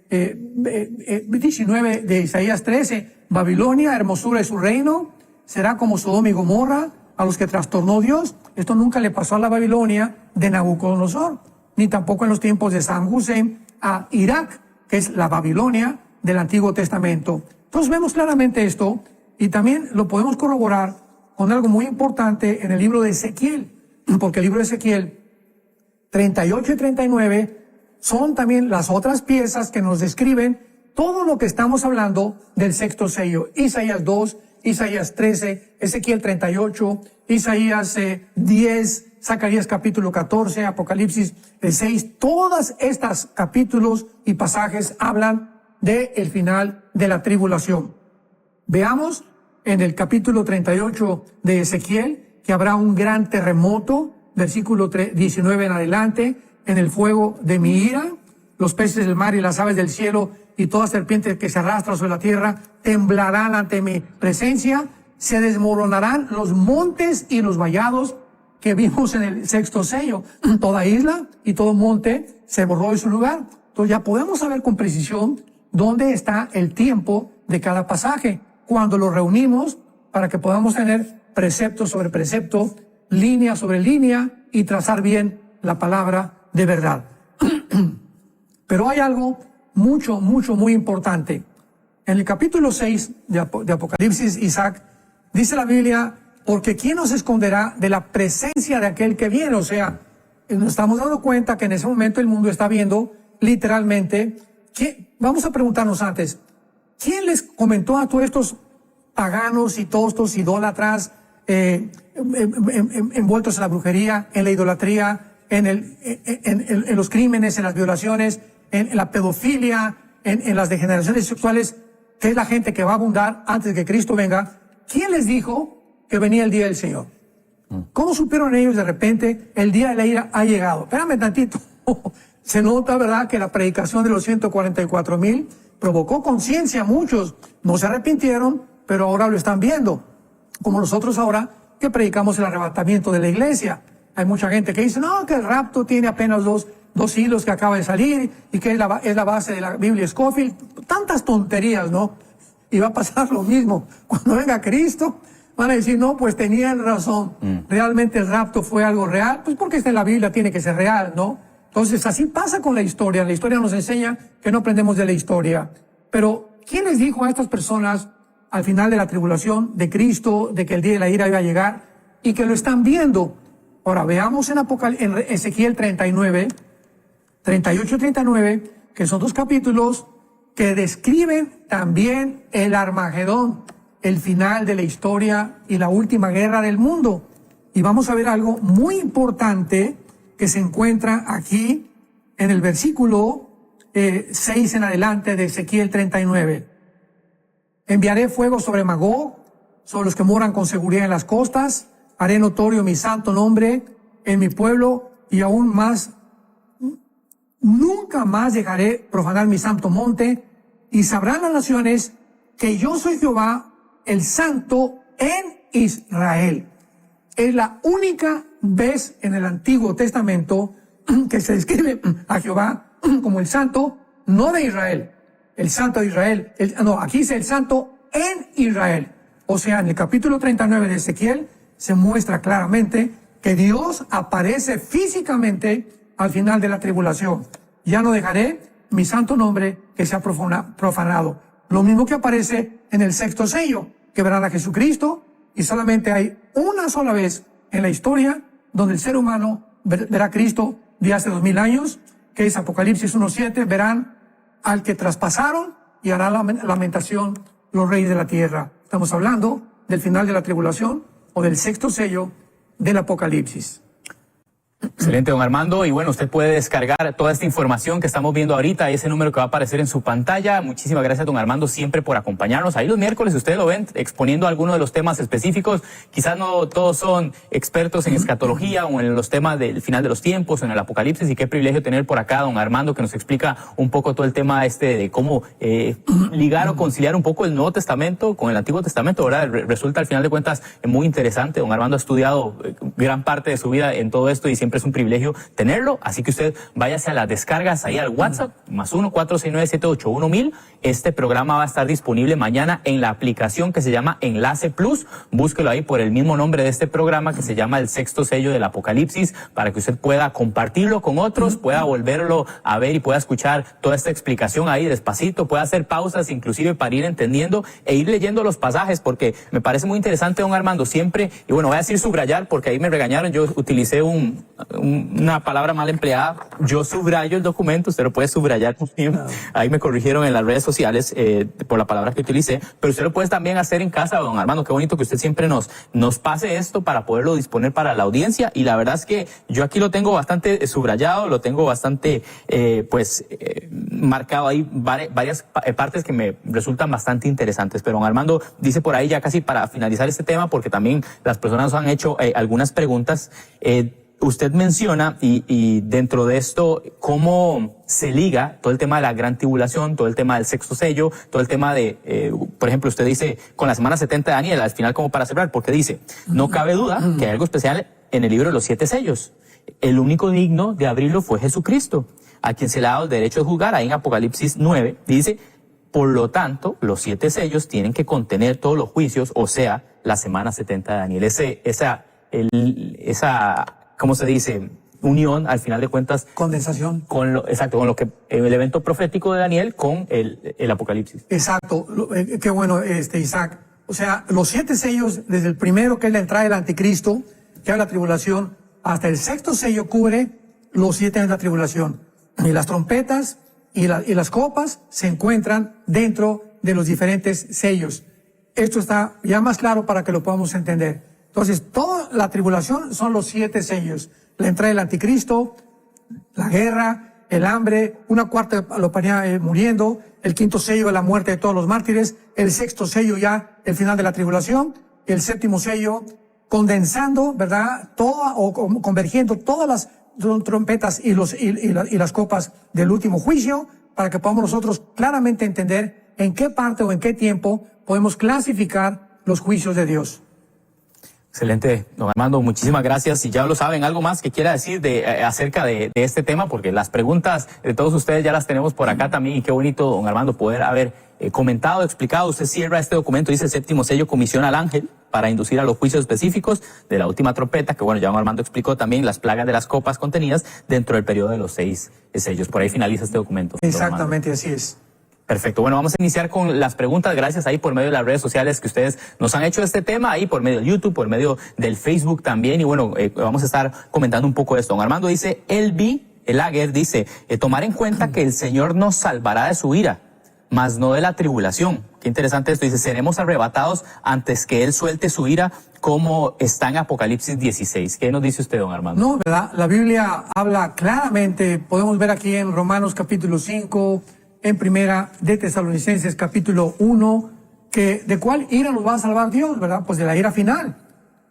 19 de Isaías 13, Babilonia, hermosura de su reino, será como Sodoma y Gomorra, a los que trastornó Dios. Esto nunca le pasó a la Babilonia de Nabucodonosor, ni tampoco en los tiempos de Saddam Hussein a Irak, que es la Babilonia del Antiguo Testamento. Entonces vemos claramente esto, y también lo podemos corroborar con algo muy importante en el libro de Ezequiel, porque el libro de Ezequiel 38 y 39 son también las otras piezas que nos describen todo lo que estamos hablando del sexto sello. Isaías 2, Isaías 13, Ezequiel 38, Isaías 10, Zacarías capítulo 14, Apocalipsis 6. Todas estas capítulos y pasajes hablan del final de la tribulación. Veamos en el capítulo 38 de Ezequiel que habrá un gran terremoto, versículo 19 en adelante, en el fuego de mi ira, los peces del mar y las aves del cielo y toda serpiente que se arrastra sobre la tierra temblarán ante mi presencia, se desmoronarán los montes y los vallados que vimos en el sexto sello. Toda isla y todo monte se borró de su lugar. Entonces ya podemos saber con precisión dónde está el tiempo de cada pasaje, cuando lo reunimos para que podamos tener precepto sobre precepto, línea sobre línea y trazar bien la palabra de verdad. Pero hay algo muy importante. En el capítulo 6 de Apocalipsis, Isaac, dice la Biblia, porque ¿quién nos esconderá de la presencia de aquel que viene? O sea, nos estamos dando cuenta que en ese momento el mundo está viendo literalmente. Vamos a preguntarnos antes, ¿quién les comentó a todos estos paganos y todos estos idólatras envueltos en la brujería, en la idolatría, en los crímenes, en las violaciones, en la pedofilia, en las degeneraciones sexuales, que es la gente que va a abundar antes de que Cristo venga? ¿Quién les dijo que venía el día del Señor? ¿Cómo supieron ellos de repente el día de la ira ha llegado? Espérame tantito. Se nota, ¿verdad?, que la predicación de los 144,000 provocó conciencia a muchos. No se arrepintieron, pero ahora lo están viendo. Como nosotros ahora que predicamos el arrebatamiento de la iglesia. Hay mucha gente que dice, no, que el rapto tiene apenas dos hilos que acaba de salir y que es la base de la Biblia Scofield. Tantas tonterías, ¿no? Y va a pasar lo mismo. Cuando venga Cristo, van a decir, no, pues tenían razón. Realmente el rapto fue algo real. Pues porque está en la Biblia, tiene que ser real, ¿no? Entonces, así pasa con la historia. La historia nos enseña que no aprendemos de la historia. Pero, ¿quién les dijo a estas personas al final de la tribulación de Cristo, de que el día de la ira iba a llegar y que lo están viendo? Ahora, veamos en Ezequiel 39, 38 y 39, que son dos capítulos que describen también el Armagedón, el final de la historia y la última guerra del mundo. Y vamos a ver algo muy importante que se encuentra aquí en el versículo 6 en adelante de Ezequiel 39. Enviaré fuego sobre Magog, sobre los que moran con seguridad en las costas, haré notorio mi santo nombre en mi pueblo y aún más, nunca más dejaré profanar mi santo monte, y sabrán las naciones que yo soy Jehová, el santo en Israel. Es la única vez en el Antiguo Testamento que se describe a Jehová como el santo, no de Israel, el santo de Israel. Aquí dice el santo en Israel. O sea, en el capítulo 39 de Ezequiel se muestra claramente que Dios aparece físicamente al final de la tribulación. Ya no dejaré mi santo nombre que sea profanado. Lo mismo que aparece en el sexto sello, que verán a Jesucristo, y solamente hay una sola vez en la historia donde el ser humano verá a Cristo de hace 2000 años, que es Apocalipsis 1:7, verán al que traspasaron y hará lamentación los reyes de la tierra. Estamos hablando del final de la tribulación o del sexto sello del Apocalipsis. Excelente, don Armando. Y bueno, usted puede descargar toda esta información que estamos viendo ahorita, ese número que va a aparecer en su pantalla. Muchísimas gracias, don Armando, siempre por acompañarnos. Ahí los miércoles ustedes lo ven exponiendo algunos de los temas específicos. Quizás no todos son expertos en escatología o en los temas del final de los tiempos o en el Apocalipsis, y qué privilegio tener por acá a don Armando, que nos explica un poco todo el tema de cómo ligar o conciliar un poco el Nuevo Testamento con el Antiguo Testamento, ¿verdad? Resulta al final de cuentas muy interesante. Don Armando ha estudiado gran parte de su vida en todo esto y siempre es un privilegio tenerlo, así que usted váyase a las descargas ahí al WhatsApp, +1 469-781-1000. Este programa va a estar disponible mañana en la aplicación que se llama Enlace Plus. Búsquelo ahí por el mismo nombre de este programa, que se llama El Sexto Sello del Apocalipsis, para que usted pueda compartirlo con otros, pueda volverlo a ver y pueda escuchar toda esta explicación ahí despacito, pueda hacer pausas inclusive para ir entendiendo e ir leyendo los pasajes, porque me parece muy interesante, don Armando, siempre, y bueno, voy a decir subrayar porque ahí me regañaron, yo utilicé una palabra mal empleada. Yo subrayo el documento, usted lo puede subrayar también. Ahí me corrigieron en las redes sociales por la palabra que utilicé, pero usted lo puede también hacer en casa, don Armando. Qué bonito que usted siempre nos pase esto para poderlo disponer para la audiencia, y la verdad es que yo aquí lo tengo bastante subrayado, lo tengo bastante marcado ahí varias partes que me resultan bastante interesantes. Pero don Armando dice por ahí, ya casi para finalizar este tema, porque también las personas nos han hecho algunas preguntas, usted menciona, y dentro de esto, cómo se liga todo el tema de la gran tribulación, todo el tema del sexto sello, todo el tema de, por ejemplo, usted dice, con la semana 70 de Daniel, al final como para cerrar, porque dice, no cabe duda que hay algo especial en el libro de los 7 sellos. El único digno de abrirlo fue Jesucristo, a quien se le ha dado el derecho de juzgar. Ahí en Apocalipsis 9 dice, por lo tanto, los 7 sellos tienen que contener todos los juicios, o sea, la semana 70 de Daniel. Esa, ¿cómo se dice? Unión, al final de cuentas. Condensación. Exacto, con lo que, el evento profético de Daniel con el Apocalipsis. Exacto, qué bueno, Isaac. O sea, los 7 sellos, desde el primero, que es la entrada del anticristo, que es la tribulación, hasta el 6º sello cubre los 7 años de la tribulación. Y las trompetas y las copas se encuentran dentro de los diferentes sellos. Esto está ya más claro para que lo podamos entender. Entonces, toda la tribulación son los 7 sellos. La entrada del anticristo, la guerra, el hambre, una cuarta de la humanidad muriendo, el 5º sello de la muerte de todos los mártires, el 6º sello ya el final de la tribulación, el 7º sello condensando, ¿verdad? Convergiendo todas las trompetas y las copas del último juicio, para que podamos nosotros claramente entender en qué parte o en qué tiempo podemos clasificar los juicios de Dios. Excelente, don Armando, muchísimas gracias. Y ya lo saben, algo más que quiera decir acerca de este tema, porque las preguntas de todos ustedes ya las tenemos por acá también, y qué bonito, don Armando, poder haber comentado, explicado. Usted cierra este documento, dice: el 7º sello comisiona al ángel para inducir a los juicios específicos de la última trompeta, que bueno, ya don Armando explicó también las plagas de las copas contenidas dentro del periodo de los 6 sellos. Por ahí finaliza este documento. Exactamente, así es. Perfecto. Bueno, vamos a iniciar con las preguntas. Gracias ahí por medio de las redes sociales que ustedes nos han hecho este tema, ahí por medio de YouTube, por medio del Facebook también. Y bueno, vamos a estar comentando un poco de esto. Don Armando dice, el Aguer dice, tomar en cuenta que el Señor nos salvará de su ira, mas no de la tribulación. Qué interesante esto. Dice, seremos arrebatados antes que Él suelte su ira, como está en Apocalipsis 16. ¿Qué nos dice usted, don Armando? No, ¿verdad? La Biblia habla claramente, podemos ver aquí en Romanos capítulo 5, en Primera de Tesalonicenses capítulo 1, que de cuál ira nos va a salvar Dios, ¿verdad? Pues de la ira final,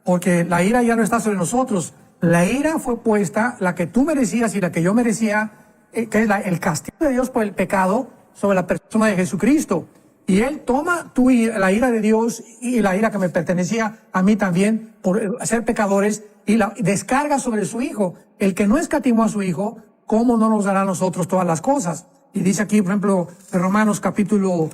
porque la ira ya no está sobre nosotros. La ira fue puesta, la que tú merecías y la que yo merecía, que es el castigo de Dios por el pecado, sobre la persona de Jesucristo. Y Él toma la ira de Dios y la ira que me pertenecía a mí también por ser pecadores, y la descarga sobre su Hijo. El que no escatimó a su Hijo, ¿cómo no nos dará a nosotros todas las cosas? Y dice aquí, por ejemplo, en Romanos capítulo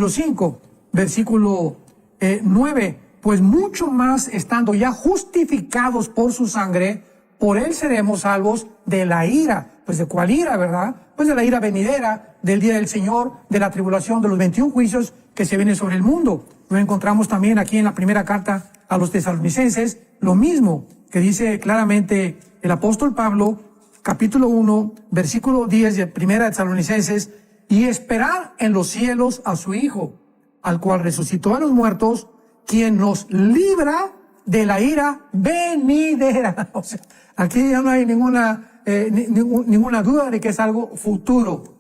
5, versículo 9, pues mucho más estando ya justificados por su sangre, por Él seremos salvos de la ira. Pues ¿de cuál ira, verdad? Pues de la ira venidera, del día del Señor, de la tribulación, de los 21 juicios que se vienen sobre el mundo. Lo encontramos también aquí en la primera carta a los tesalonicenses, lo mismo que dice claramente el apóstol Pablo, capítulo 1, versículo 10 de Primera de Tesalonicenses, y esperar en los cielos a su Hijo, al cual resucitó a los muertos, quien nos libra de la ira venidera. O sea, aquí ya no hay ninguna duda de que es algo futuro.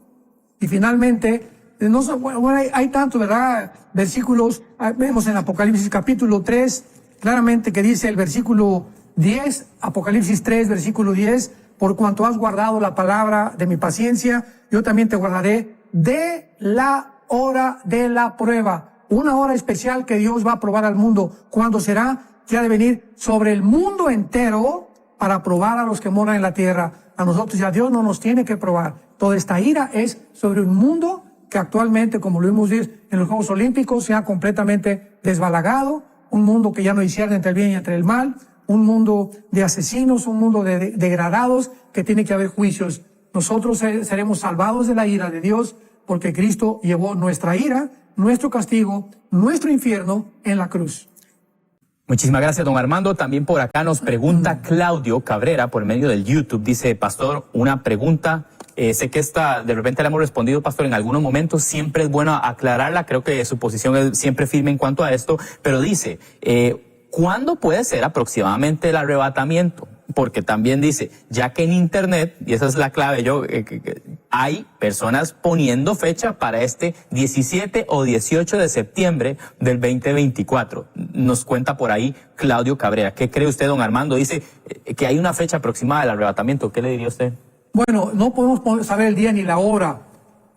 Y finalmente, hay tanto, ¿verdad? Versículos, vemos en Apocalipsis capítulo 3, claramente que dice el versículo 10, Apocalipsis 3, versículo 10, por cuanto has guardado la palabra de mi paciencia, yo también te guardaré de la hora de la prueba. Una hora especial que Dios va a probar al mundo. ¿Cuándo será? Que ha de venir sobre el mundo entero para probar a los que moran en la tierra. A nosotros ya Dios no nos tiene que probar. Toda esta ira es sobre un mundo que actualmente, como lo vimos en los Juegos Olímpicos, se ha completamente desbalagado. Un mundo que ya no discierne entre el bien y entre el mal. Un mundo de asesinos, un mundo de degradados, que tiene que haber juicios. Nosotros seremos salvados de la ira de Dios, porque Cristo llevó nuestra ira, nuestro castigo, nuestro infierno en la cruz. Muchísimas gracias, don Armando. También por acá nos pregunta Claudio Cabrera por medio del YouTube. Dice, pastor, una pregunta. Sé que de repente le hemos respondido, pastor, en algunos momentos. Siempre es bueno aclararla. Creo que su posición es siempre firme en cuanto a esto. Pero dice, ¿cuándo puede ser aproximadamente el arrebatamiento? Porque también dice, ya que en Internet, y esa es la clave, hay personas poniendo fecha para este 17 o 18 de septiembre del 2024. Nos cuenta por ahí Claudio Cabrera. ¿Qué cree usted, don Armando? Dice que hay una fecha aproximada del arrebatamiento. ¿Qué le diría usted? Bueno, no podemos saber el día ni la hora.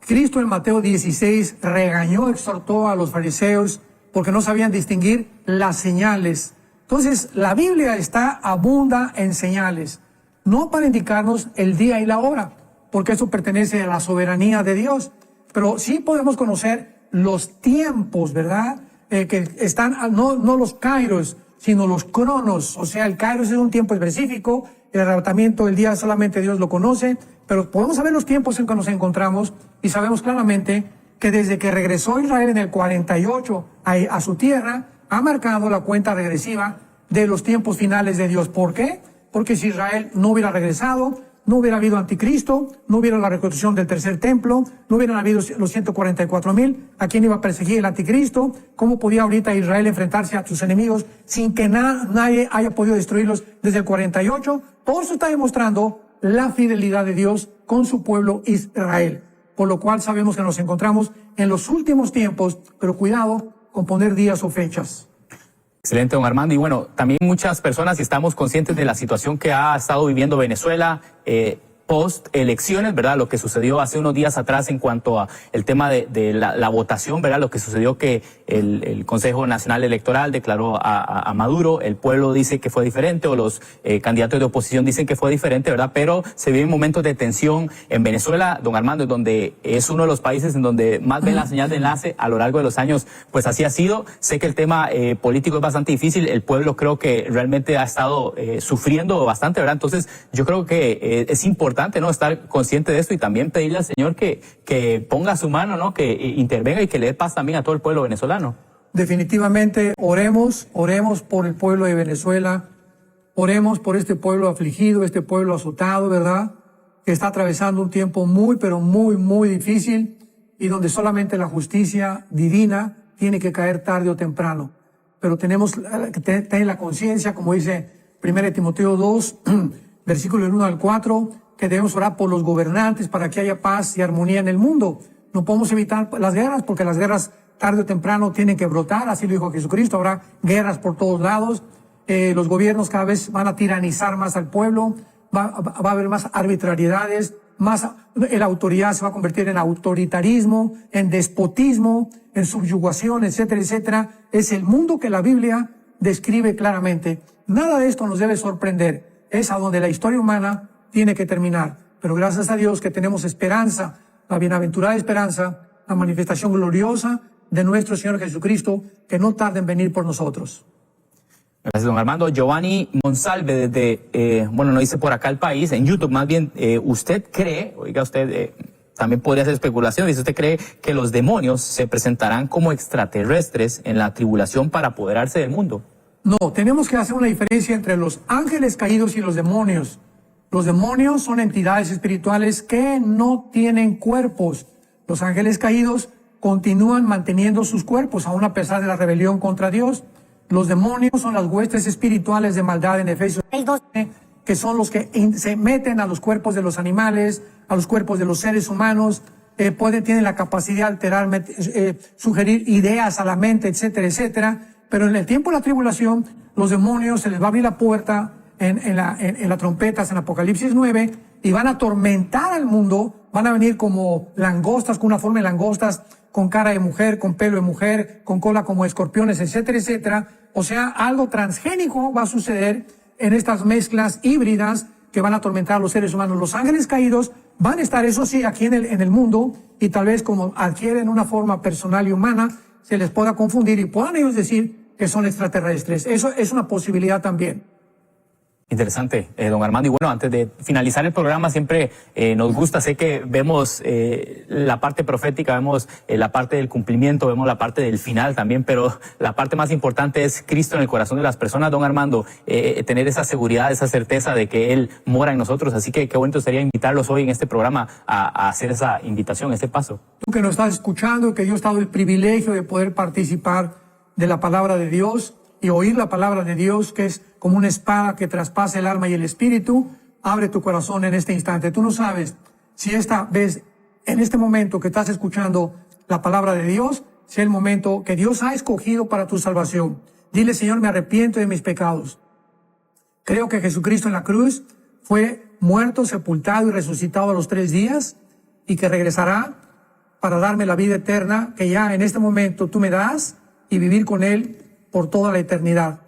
Cristo en Mateo 16 regañó, exhortó a los fariseos porque no sabían distinguir las señales. Entonces, la Biblia abunda en señales, no para indicarnos el día y la hora, porque eso pertenece a la soberanía de Dios, pero sí podemos conocer los tiempos, ¿verdad? Que están, no los kairos, sino los cronos. O sea, el kairos es un tiempo específico, el arrebatamiento del día solamente Dios lo conoce, pero podemos saber los tiempos en que nos encontramos y sabemos claramente que desde que regresó Israel en el 48 a su tierra, ha marcado la cuenta regresiva de los tiempos finales de Dios. ¿Por qué? Porque si Israel no hubiera regresado, no hubiera habido anticristo, no hubiera la reconstrucción del tercer templo, no hubieran habido los 144,000, ¿a quién iba a perseguir el anticristo? ¿Cómo podía ahorita Israel enfrentarse a sus enemigos sin que nadie haya podido destruirlos desde el 48? Todo eso está demostrando la fidelidad de Dios con su pueblo Israel, por lo cual sabemos que nos encontramos en los últimos tiempos, pero cuidado con poner días o fechas. Excelente, don Armando. Y bueno, también muchas personas estamos conscientes de la situación que ha estado viviendo Venezuela post elecciones, ¿verdad? Lo que sucedió hace unos días atrás en cuanto a el tema de la votación, ¿verdad? Lo que sucedió que el Consejo Nacional Electoral declaró a Maduro, el pueblo dice que fue diferente o los candidatos de oposición dicen que fue diferente, ¿verdad? Pero se viven momentos de tensión en Venezuela, don Armando, donde es uno de los países en donde más ven la señal de enlace a lo largo de los años, pues así ha sido. Sé que el tema político es bastante difícil, el pueblo creo que realmente ha estado sufriendo bastante, ¿verdad? Entonces yo creo que es importante, ¿no?, estar consciente de esto y también pedirle al Señor que ponga su mano, ¿no?, que intervenga y que le dé paz también a todo el pueblo venezolano. Definitivamente oremos por el pueblo de Venezuela, oremos por este pueblo afligido, este pueblo azotado, ¿verdad?, que está atravesando un tiempo muy, pero muy, muy difícil y donde solamente la justicia divina tiene que caer tarde o temprano. Pero tenemos que tener la conciencia, como dice 1 Timoteo 2, versículo 1 al 4, que debemos orar por los gobernantes para que haya paz y armonía en el mundo. No podemos evitar las guerras porque las guerras tarde o temprano tienen que brotar, así lo dijo Jesucristo, habrá guerras por todos lados, los gobiernos cada vez van a tiranizar más al pueblo, va a haber más arbitrariedades, la autoridad se va a convertir en autoritarismo, en despotismo, en subyugación, etcétera, etcétera. Es el mundo que la Biblia describe claramente. Nada de esto nos debe sorprender, es a donde la historia humana tiene que terminar. Pero gracias a Dios que tenemos esperanza, la bienaventurada esperanza, la manifestación gloriosa de nuestro Señor Jesucristo, que no tarda en venir por nosotros. Gracias, don Armando. Giovanni Monsalve, desde, no dice por acá el país, en YouTube más bien, ¿usted cree, oiga usted, también podría hacer especulación, dice, ¿usted cree que los demonios se presentarán como extraterrestres en la tribulación para apoderarse del mundo? No, tenemos que hacer una diferencia entre los ángeles caídos y los demonios. Los demonios son entidades espirituales que no tienen cuerpos. Los ángeles caídos continúan manteniendo sus cuerpos, aún a pesar de la rebelión contra Dios. Los demonios son las huestes espirituales de maldad en Efesios 6:12, que son los que se meten a los cuerpos de los animales, a los cuerpos de los seres humanos, tienen la capacidad de alterar, sugerir ideas a la mente, etcétera, etcétera. Pero en el tiempo de la tribulación, los demonios se les va a abrir la puerta en las trompetas, en Apocalipsis 9, y van a atormentar al mundo, van a venir como langostas, con una forma de langostas, con cara de mujer, con pelo de mujer, con cola como escorpiones, etcétera, etcétera. O sea, algo transgénico va a suceder en estas mezclas híbridas que van a atormentar a los seres humanos. Los ángeles caídos van a estar, eso sí, aquí en el mundo, y tal vez como adquieren una forma personal y humana, se les pueda confundir y puedan ellos decir que son extraterrestres. Eso es una posibilidad también. Interesante, don Armando. Y bueno, antes de finalizar el programa, siempre nos gusta, sé que vemos la parte profética, vemos la parte del cumplimiento, vemos la parte del final también, pero la parte más importante es Cristo en el corazón de las personas, don Armando, tener esa seguridad, esa certeza de que Él mora en nosotros. Así que qué bonito sería invitarlos hoy en este programa a hacer esa invitación, ese paso. Tú que nos estás escuchando, que yo he estado el privilegio de poder participar de la palabra de Dios y oír la palabra de Dios, que es como una espada que traspasa el alma y el espíritu, abre tu corazón en este instante. Tú no sabes si esta vez, en este momento que estás escuchando la palabra de Dios, sea el momento que Dios ha escogido para tu salvación. Dile, Señor, me arrepiento de mis pecados. Creo que Jesucristo en la cruz fue muerto, sepultado y resucitado a los 3 días y que regresará para darme la vida eterna que ya en este momento tú me das y vivir con Él por toda la eternidad.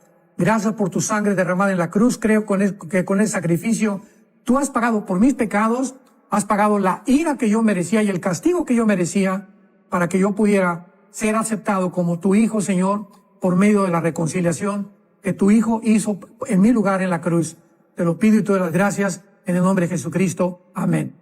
Gracias por tu sangre derramada en la cruz. Creo que con el sacrificio tú has pagado por mis pecados, has pagado la ira que yo merecía y el castigo que yo merecía para que yo pudiera ser aceptado como tu hijo, Señor, por medio de la reconciliación que tu hijo hizo en mi lugar en la cruz. Te lo pido y te doy las gracias en el nombre de Jesucristo. Amén.